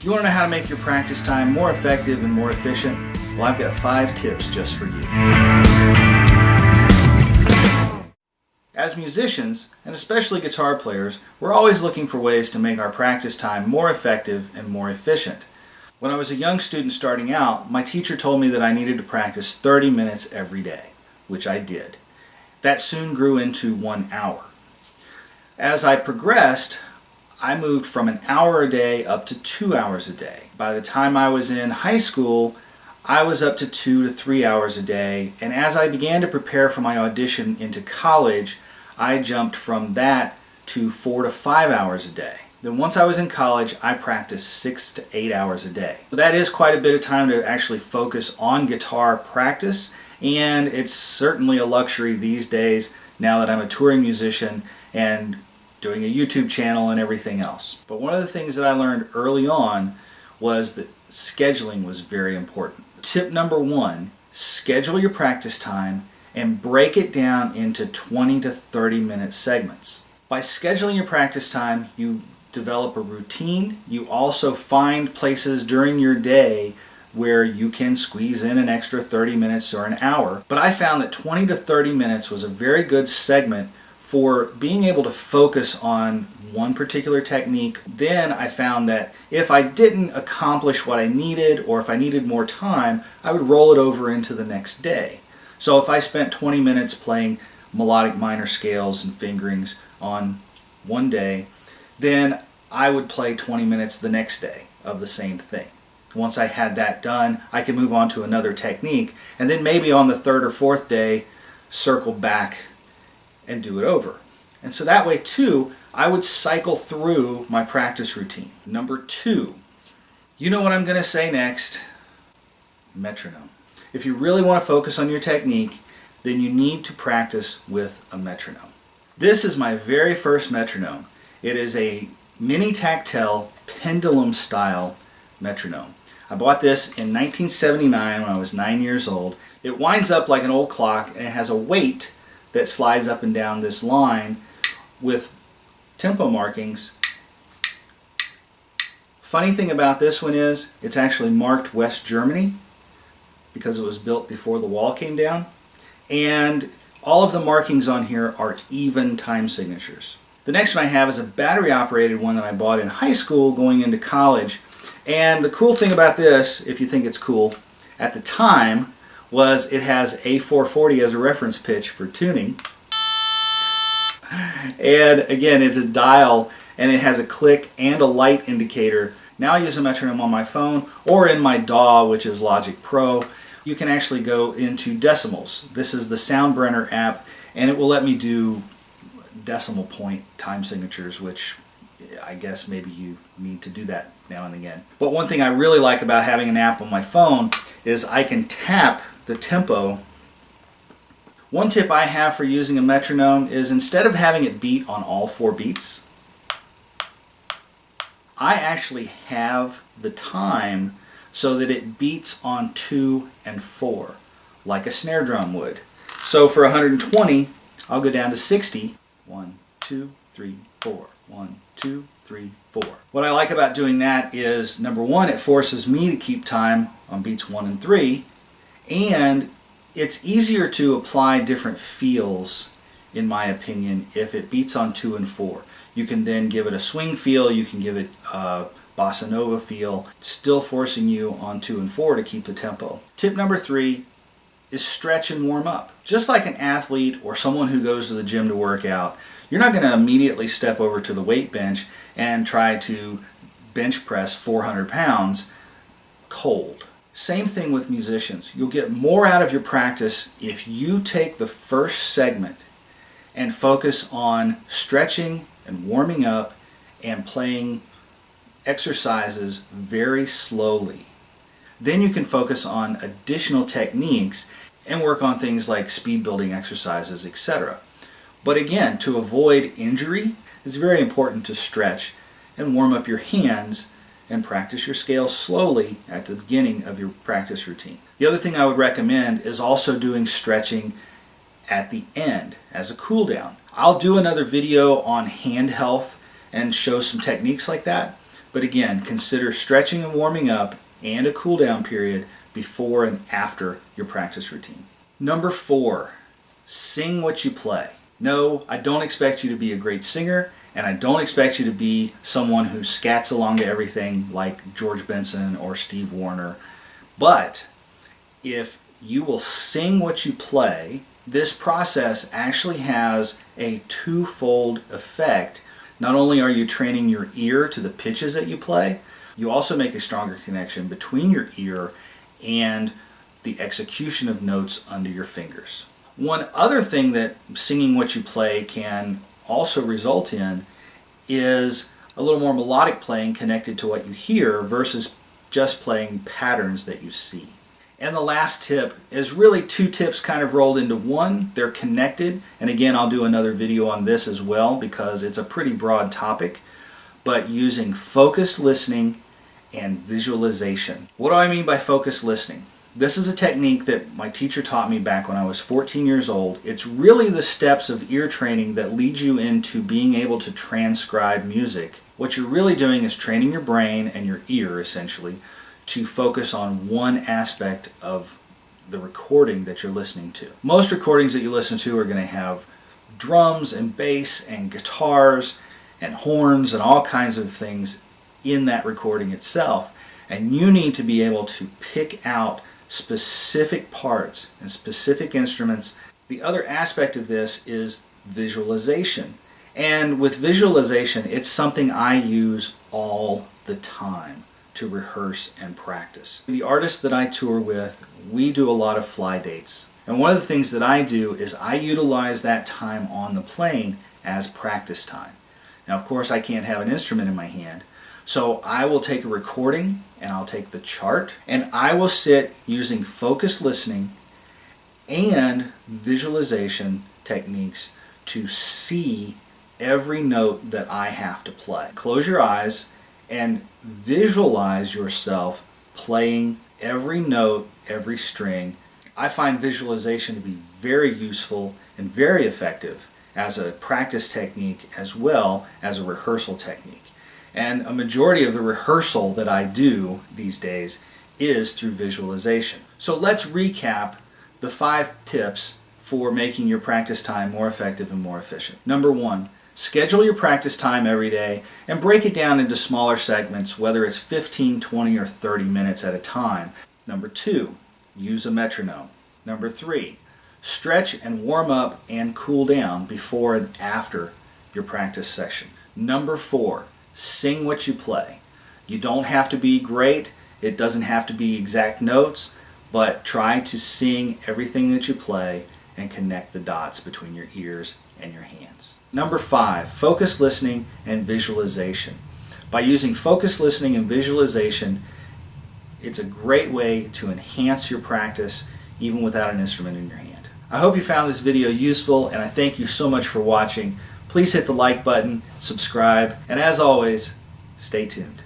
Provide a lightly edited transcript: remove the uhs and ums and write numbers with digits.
Do you want to know how to make your practice time more effective and more efficient? Well, I've got 5 tips just for you. As musicians, and especially guitar players, we're always looking for ways to make our practice time more effective and more efficient. When I was a young student starting out, my teacher told me that I needed to practice 30 minutes every day, which I did. That soon grew into 1 hour. As I progressed, I moved from an hour a day up to 2 hours a day. By the time I was in high school, I was up to 2 to 3 hours a day, and as I began to prepare for my audition into college, I jumped from that to 4 to 5 hours a day. Then once I was in college, I practiced 6 to 8 hours a day. That is quite a bit of time to actually focus on guitar practice, and it's certainly a luxury these days now that I'm a touring musician and doing a YouTube channel and everything else. But one of the things that I learned early on was that scheduling was very important. Tip number 1, schedule your practice time and break it down into 20 to 30 minute segments. By scheduling your practice time, you develop a routine. You also find places during your day where you can squeeze in an extra 30 minutes or an hour. But I found that 20 to 30 minutes was a very good segment for being able to focus on one particular technique. Then I found that if I didn't accomplish what I needed, or if I needed more time, I would roll it over into the next day. So if I spent 20 minutes playing melodic minor scales and fingerings on one day, then I would play 20 minutes the next day of the same thing. Once I had that done, I could move on to another technique, and then maybe on the 3rd or 4th day, circle back and do it over. And so that way too, I would cycle through my practice routine. Number 2, you know what I'm going to say next, metronome. If you really want to focus on your technique, then you need to practice with a metronome. This is my very first metronome. It is a mini tactile pendulum style metronome. I bought this in 1979 when I was 9 years old. It winds up like an old clock, and it has a weight that slides up and down this line with tempo markings. Funny thing about this one is it's actually marked West Germany because it was built before the wall came down, and all of the markings on here are even time signatures. The next one I have is a battery operated one that I bought in high school going into college, and the cool thing about this, if you think it's cool, at the time was it has A440 as a reference pitch for tuning. And again, it's a dial, and it has a click and a light indicator. Now I use a metronome on my phone or in my DAW, which is Logic Pro. You can actually go into decimals. This is the Soundbrenner app, and it will let me do decimal point time signatures, which I guess maybe you need to do that now and again. But one thing I really like about having an app on my phone is I can tap the tempo. One tip I have for using a metronome is instead of having it beat on all 4 beats, I actually have the time so that it beats on 2 and 4, like a snare drum would. So for 120, I'll go down to 60. 1, 2, 3, 4. 1, 2, 3, 4. What I like about doing that is, number 1, it forces me to keep time on beats 1 and 3, and it's easier to apply different feels, in my opinion, if it beats on 2 and 4. You can then give it a swing feel, you can give it a bossa nova feel, still forcing you on 2 and 4 to keep the tempo. Tip number 3 is stretch and warm up. Just like an athlete or someone who goes to the gym to work out, you're not going to immediately step over to the weight bench and try to bench press 400 pounds cold. Same thing with musicians. You'll get more out of your practice if you take the first segment and focus on stretching and warming up and playing exercises very slowly. Then you can focus on additional techniques and work on things like speed building exercises, etc. But again, to avoid injury, it's very important to stretch and warm up your hands and practice your scales slowly at the beginning of your practice routine. The other thing I would recommend is also doing stretching at the end as a cool down. I'll do another video on hand health and show some techniques like that, But again, consider stretching and warming up and a cool down period before and after your practice routine. Number 4, sing what you play. No, I don't expect you to be a great singer, and I don't expect you to be someone who scats along to everything like George Benson or Steve Wariner. But if you will sing what you play, this process actually has a twofold effect. Not only are you training your ear to the pitches that you play, you also make a stronger connection between your ear and the execution of notes under your fingers. One other thing that singing what you play can also result in is a little more melodic playing connected to what you hear versus just playing patterns that you see. And the last tip is really 2 tips kind of rolled into one. They're connected, and again, I'll do another video on this as well because it's a pretty broad topic, but using focused listening and visualization. What do I mean by focused listening? This is a technique that my teacher taught me back when I was 14 years old. It's really the steps of ear training that lead you into being able to transcribe music. What you're really doing is training your brain and your ear, essentially, to focus on one aspect of the recording that you're listening to. Most recordings that you listen to are going to have drums and bass and guitars and horns and all kinds of things in that recording itself. And you need to be able to pick out specific parts and specific instruments. The other aspect of this is visualization. And with visualization, it's something I use all the time to rehearse and practice. The artists that I tour with, we do a lot of fly dates. And one of the things that I do is I utilize that time on the plane as practice time. Now, of course, I can't have an instrument in my hand, so I will take a recording and I'll take the chart and I will sit using focused listening and visualization techniques to see every note that I have to play. Close your eyes and visualize yourself playing every note, every string. I find visualization to be very useful and very effective as a practice technique as well as a rehearsal technique. And a majority of the rehearsal that I do these days is through visualization. So let's recap the 5 tips for making your practice time more effective and more efficient. Number 1, schedule your practice time every day and break it down into smaller segments, whether it's 15, 20, or 30 minutes at a time. Number 2, use a metronome. Number 3, stretch and warm up and cool down before and after your practice session. Number 4, sing what you play. You don't have to be great. It doesn't have to be exact notes, but try to sing everything that you play and connect the dots between your ears and your hands. Number 5, focused listening and visualization. By using focused listening and visualization, it's a great way to enhance your practice even without an instrument in your hand. I hope you found this video useful, and I thank you so much for watching. Please hit the like button, subscribe, and as always, stay tuned.